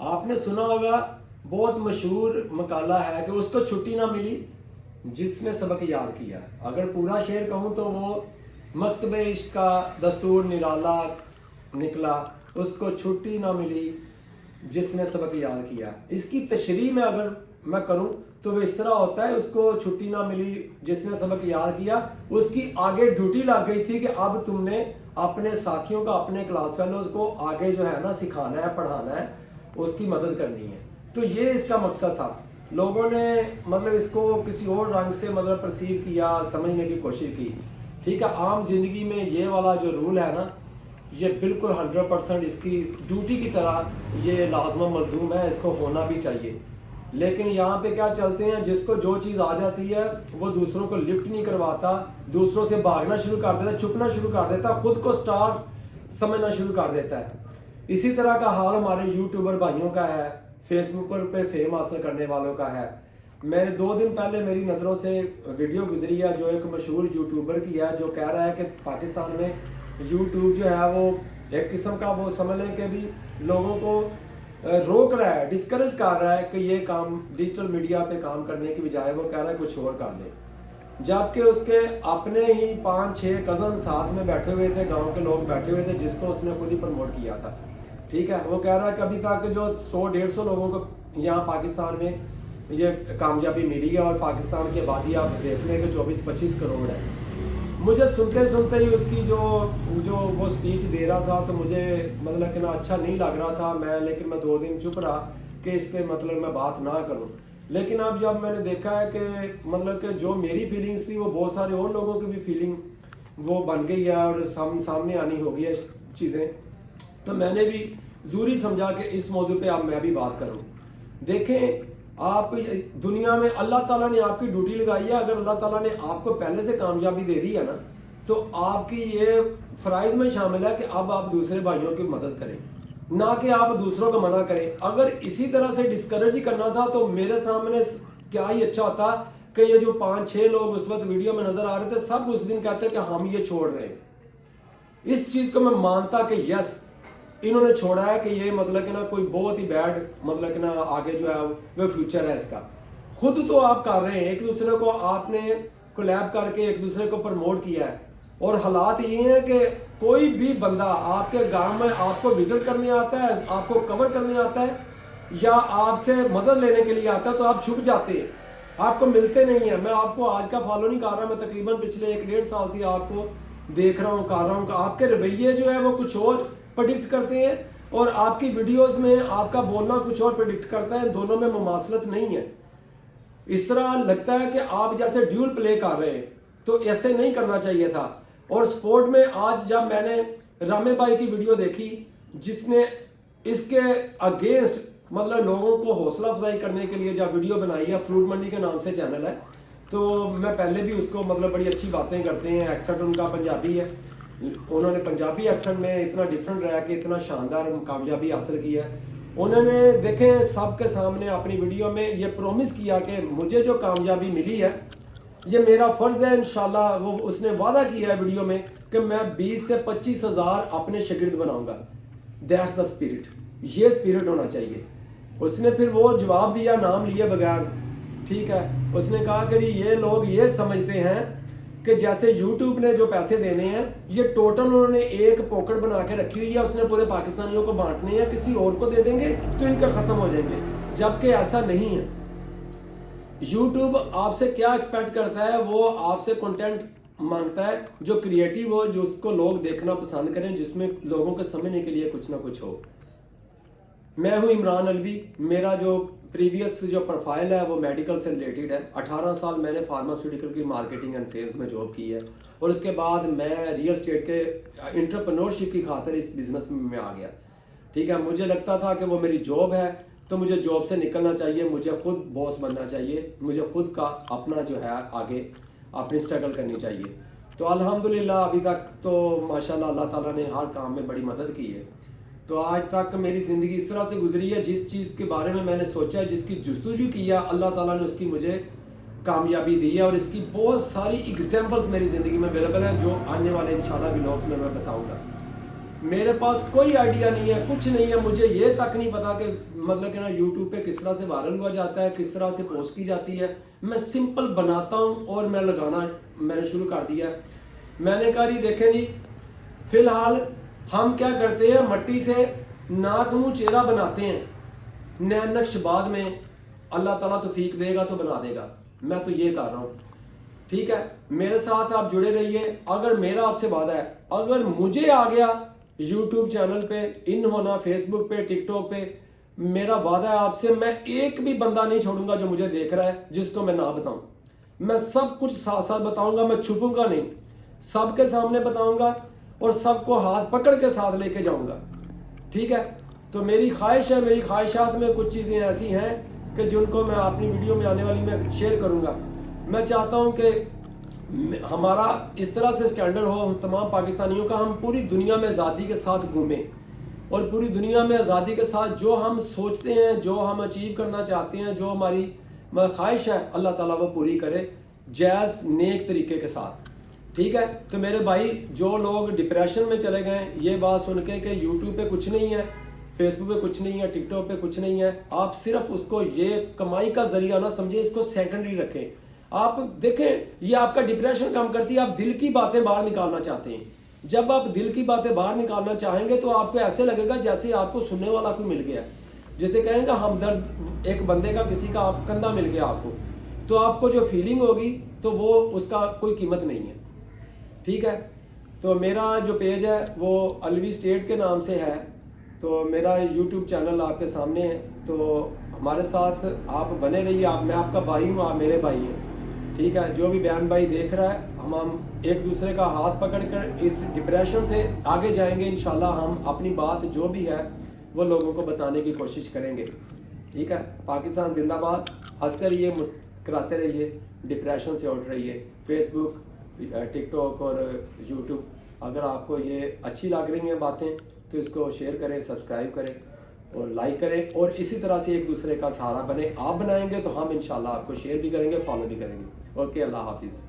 آپ نے سنا ہوگا بہت مشہور مقالہ ہے کہ اس کو چھٹی نہ ملی جس نے سبق یاد کیا. اگر پورا شعر کہوں تو وہ مکتب عشق کا دستور نرالا نکلا، اس کو چھٹی نہ ملی جس نے سبق یاد کیا. اس کی تشریح میں اگر میں کروں تو وہ اس طرح ہوتا ہے، اس کو چھٹی نہ ملی جس نے سبق یاد کیا، اس کی آگے ڈیوٹی لگ گئی تھی کہ اب تم نے اپنے ساتھیوں کا، اپنے کلاس فیلوز کو آگے جو ہے نا سکھانا ہے، پڑھانا ہے، اس کی مدد کرنی ہے. تو یہ اس کا مقصد تھا. لوگوں نے مطلب اس کو کسی اور رنگ سے مطلب پرسیو کیا، سمجھنے کی کوشش کی. ٹھیک ہے، عام زندگی میں یہ والا جو رول ہے نا، یہ بالکل 100% اس کی ڈیوٹی کی طرح یہ لازم و ملزوم ہے، اس کو ہونا بھی چاہیے. لیکن یہاں پہ کیا چلتے ہیں، جس کو جو چیز آ جاتی ہے وہ دوسروں کو لفٹ نہیں کرواتا، دوسروں سے بھاگنا شروع کر دیتا، چھپنا شروع کر دیتا، خود کو سٹار سمجھنا شروع کر دیتا ہے. اسی طرح کا حال ہمارے یوٹیوبر بھائیوں کا ہے، فیس بک پہ فیم حاصل کرنے والوں کا ہے. میں 2 دن پہلے میری نظروں سے ویڈیو گزری ہے جو ایک مشہور یوٹیوبر کی ہے، جو کہہ رہا ہے کہ پاکستان میں یوٹیوب جو ہے وہ ایک قسم کا، وہ سمجھ لیں کہ بھی لوگوں کو روک رہا ہے، ڈسکریج کر رہا ہے کہ یہ کام ڈیجیٹل میڈیا پہ کام کرنے کی بجائے وہ کہہ رہا ہے کچھ اور کر دیں. جبکہ اس کے اپنے ہی 5-6 کزن ساتھ میں بیٹھے ہوئے تھے، گاؤں کے لوگ بیٹھے ہوئے تھے، جس کو اس نے خود ہی پروموٹ کیا تھا. ٹھیک ہے، وہ کہہ رہا ہے کہ ابھی تک جو 100-150 لوگوں کو یہاں پاکستان میں یہ کامیابی ملی ہے، اور پاکستان کی آبادی آپ دیکھ لیں کہ 24-25 کروڑ ہے. مجھے سنتے ہی اس کی جو وہ سپیچ دے رہا تھا تو مجھے مطلب کہ نا اچھا نہیں لگ رہا تھا. لیکن میں 2 دن چپ رہا کہ اس پہ مطلب میں بات نہ کروں. لیکن اب جب میں نے دیکھا ہے کہ مطلب کہ جو میری فیلنگز تھی وہ بہت سارے اور لوگوں کی بھی فیلنگ وہ بن گئی ہے اور سامنے آنی ہو گئی ہے چیزیں، تو میں نے بھی ضروری سمجھا کہ اس موضوع پہ اب میں بھی بات کروں. دیکھیں، آپ دنیا میں اللہ تعالیٰ نے آپ کی ڈیوٹی لگائی ہے. اگر اللہ تعالیٰ نے آپ کو پہلے سے کامیابی دے دی ہے نا، تو آپ کی یہ فرائض میں شامل ہے کہ اب آپ دوسرے بھائیوں کی مدد کریں، نہ کہ آپ دوسروں کو منع کریں. اگر اسی طرح سے ڈسکریج ہی کرنا تھا تو میرے سامنے کیا ہی اچھا ہوتا کہ یہ جو 5-6 لوگ اس وقت ویڈیو میں نظر آ رہے تھے، سب اس دن کہتے کہ ہم یہ چھوڑ رہے ہیں. اس چیز کو میں مانتا کہ یس، انہوں نے چھوڑا ہے کہ یہ مطلب کہ نا کوئی بہت ہی بیڈ مطلب کہ نا آگے جو ہے وہ فیوچر ہے اس کا. خود تو آپ کر رہے ہیں، ایک دوسرے کو آپ نے کولیب کر کے ایک دوسرے کو پروموٹ کیا ہے. اور حالات یہ ہیں کہ کوئی بھی بندہ آپ کے گاؤں میں آپ کو وزٹ کرنے آتا ہے، آپ کو کور کرنے آتا ہے یا آپ سے مدد لینے کے لیے آتا ہے تو آپ چھپ جاتے ہیں، آپ کو ملتے نہیں ہیں. میں آپ کو آج کا فالو نہیں کر رہا، میں تقریباً پچھلے 1-1.5 سال سے آپ کو دیکھ رہا ہوں، کر رہا ہوں کہ آپ کے رویے جو ہے وہ کچھ اور پریڈکٹ کرتے ہیں اور آپ کی ویڈیوز میں آپ کا بولنا کچھ اور پریڈکٹ کرتا ہے. دونوں میں مماثلت نہیں ہے. اس طرح لگتا ہے کہ آپ جیسے ڈیول پلے کر رہے ہیں، تو ایسے نہیں کرنا چاہیے تھا. اور سپورٹ میں آج جب میں نے رامے بھائی کی ویڈیو دیکھی جس نے اس کے اگینسٹ مطلب لوگوں کو حوصلہ افزائی کرنے کے لیے جب ویڈیو بنائی ہے، فروٹ منڈی کے نام سے چینل ہے، تو میں پہلے بھی اس کو مطلب بڑی اچھی باتیں کرتے ہیں. ایکسنٹ ان کا پنجابی ہے، انہوں نے پنجابی ایکسنٹ میں اتنا ڈیفرنٹ رہ کے اتنا شاندار کامیابی حاصل کی ہے. انہوں نے دیکھیں سب کے سامنے اپنی ویڈیو میں یہ پرومس کیا کہ مجھے جو کامیابی ملی ہے یہ میرا فرض ہے انشاءاللہ. وہ اس نے وعدہ کیا ہے ویڈیو میں کہ میں 20 سے 25 ہزار اپنے شاگرد بناؤں گا. دیٹس دا اسپرٹ، یہ اسپرٹ ہونا چاہیے. اس نے پھر وہ جواب دیا نام لیے بغیر. ٹھیک ہے، اس نے کہا کہ یہ لوگ یہ سمجھتے ہیں کہ جیسے یوٹیوب نے جو پیسے دینے ہیں یہ ٹوٹل انہوں نے ایک پاکٹ بنا کے رکھی ہوئی ہے، اس نے پورے پاکستانیوں کو بانٹنے ہیں، کسی اور کو دے دیں گے تو ان کا ختم ہو جائیں گے. جبکہ ایسا نہیں ہے. یوٹیوب آپ سے کیا ایکسپیکٹ کرتا ہے؟ وہ آپ سے کنٹینٹ مانگتا ہے جو کریٹیو ہو، جو اس کو لوگ دیکھنا پسند کریں، جس میں لوگوں کو سمجھنے کے لیے کچھ نہ کچھ ہو. میں ہوں عمران الوی. میرا جو پریویس جو پروفائل ہے وہ میڈیکل سے ریلیٹڈ ہے. 18 سال میں نے فارماسیوٹیکل کی مارکیٹنگ اینڈ سیلز میں جاب کی ہے، اور اس کے بعد میں ریئل اسٹیٹ کے انٹرپرنورشپ کی خاطر اس بزنس میں آ گیا. ٹھیک ہے، مجھے لگتا تھا کہ وہ میری جاب ہے تو مجھے جاب سے نکلنا چاہیے، مجھے خود باس بننا چاہیے، مجھے خود کا اپنا جو ہے آگے اپنی اسٹرگل کرنی چاہیے. تو الحمدللہ ابھی تک تو ماشاءاللہ اللہ تعالیٰ نے ہر کام میں بڑی مدد کی ہے. تو آج تک میری زندگی اس طرح سے گزری ہے، جس چیز کے بارے میں نے سوچا ہے، جس کی جستجو کی ہے، اللہ تعالیٰ نے اس کی مجھے کامیابی دی ہے. اور اس کی بہت ساری ایگزامپلز میری زندگی میں اویلیبل ہیں جو آنے والے انشاءاللہ ولاگز میں بتاؤں گا. میرے پاس کوئی آئیڈیا نہیں ہے, کچھ نہیں ہے, مجھے یہ تک نہیں پتا کہ مطلب کہ نا یوٹیوب پہ کس طرح سے وائرل ہوا جاتا ہے, کس طرح سے پوسٹ کی جاتی ہے. میں سمپل بناتا ہوں اور میں لگانا میں نے شروع کر دیا ہے. میں نے کہا جی دیکھیں جی, فی الحال ہم کیا کرتے ہیں, مٹی سے ناک منہ چہرہ بناتے ہیں, نین نقش بعد میں اللہ تعالیٰ توفیق دے گا تو بنا دے گا. میں تو یہ کر رہا ہوں, ٹھیک ہے. میرے ساتھ آپ جڑے رہیے. اگر میرا آپ سے وعدہ ہے, اگر مجھے آ گیا یوٹیوب چینل پہ ان ہونا, فیس بک پہ, ٹک ٹاک پہ, میرا وعدہ ہے آپ سے, میں ایک بھی بندہ نہیں چھوڑوں گا جو مجھے دیکھ رہا ہے جس کو میں نہ بتاؤں. میں سب کچھ ساتھ ساتھ بتاؤں گا, میں چھپوں گا نہیں, سب کے سامنے بتاؤں گا اور سب کو ہاتھ پکڑ کے ساتھ لے کے جاؤں گا, ٹھیک ہے. تو میری خواہش ہے, میری خواہشات میں کچھ چیزیں ایسی ہیں کہ جن کو میں اپنی ویڈیو میں آنے والی میں شیئر کروں گا. میں چاہتا ہوں کہ ہمارا اس طرح سے اسٹینڈرڈ ہو تمام پاکستانیوں کا, ہم پوری دنیا میں آزادی کے ساتھ گھومیں اور پوری دنیا میں آزادی کے ساتھ جو ہم سوچتے ہیں, جو ہم اچیو کرنا چاہتے ہیں, جو ہماری خواہش ہے, اللہ تعالیٰ وہ پوری کرے جائز نیک طریقے کے ساتھ, ٹھیک ہے. تو میرے بھائی جو لوگ ڈپریشن میں چلے گئے یہ بات سن کے کہ یوٹیوب پہ کچھ نہیں ہے, فیس بک پہ کچھ نہیں ہے, ٹک ٹاک پہ کچھ نہیں ہے, آپ صرف اس کو یہ کمائی کا ذریعہ نہ سمجھیں, اس کو سیکنڈری رکھیں. آپ دیکھیں یہ آپ کا ڈپریشن کم کرتی ہے. آپ دل کی باتیں باہر نکالنا چاہتے ہیں, جب آپ دل کی باتیں باہر نکالنا چاہیں گے تو آپ کو ایسے لگے گا جیسے آپ کو سننے والا کوئی مل گیا, جیسے کہیں گا ہمدرد ایک بندے کا, کسی کا کندھا مل گیا آپ کو, تو آپ کو جو فیلنگ ہوگی تو وہ اس کا کوئی قیمت نہیں ہے, ٹھیک ہے. تو میرا جو پیج ہے وہ الوی اسٹیٹ کے نام سے ہے, تو میرا یوٹیوب چینل آپ کے سامنے ہے. تو ہمارے ساتھ آپ بنے رہیے. میں آپ کا بھائی ہوں, آپ میرے بھائی ہیں, ٹھیک ہے. جو بھی بیان بھائی دیکھ رہا ہے, ہم ایک دوسرے کا ہاتھ پکڑ کر اس ڈپریشن سے آگے جائیں گے انشاءاللہ. ہم اپنی بات جو بھی ہے وہ لوگوں کو بتانے کی کوشش کریں گے, ٹھیک ہے. پاکستان زندہ باد. ہنستے رہیے, مسکراتے رہیے, ڈپریشن سے اٹھ رہیے. فیس بک, ٹک ٹاک اور یوٹیوب, اگر آپ کو یہ اچھی لگ رہی ہیں باتیں تو اس کو شیئر کریں, سبسکرائب کریں اور لائک کریں, اور اسی طرح سے ایک دوسرے کا سہارا بنے. آپ بنائیں گے تو ہم انشاءاللہ آپ کو شیئر بھی کریں گے, فالو بھی کریں گے. اوکے, اللہ حافظ.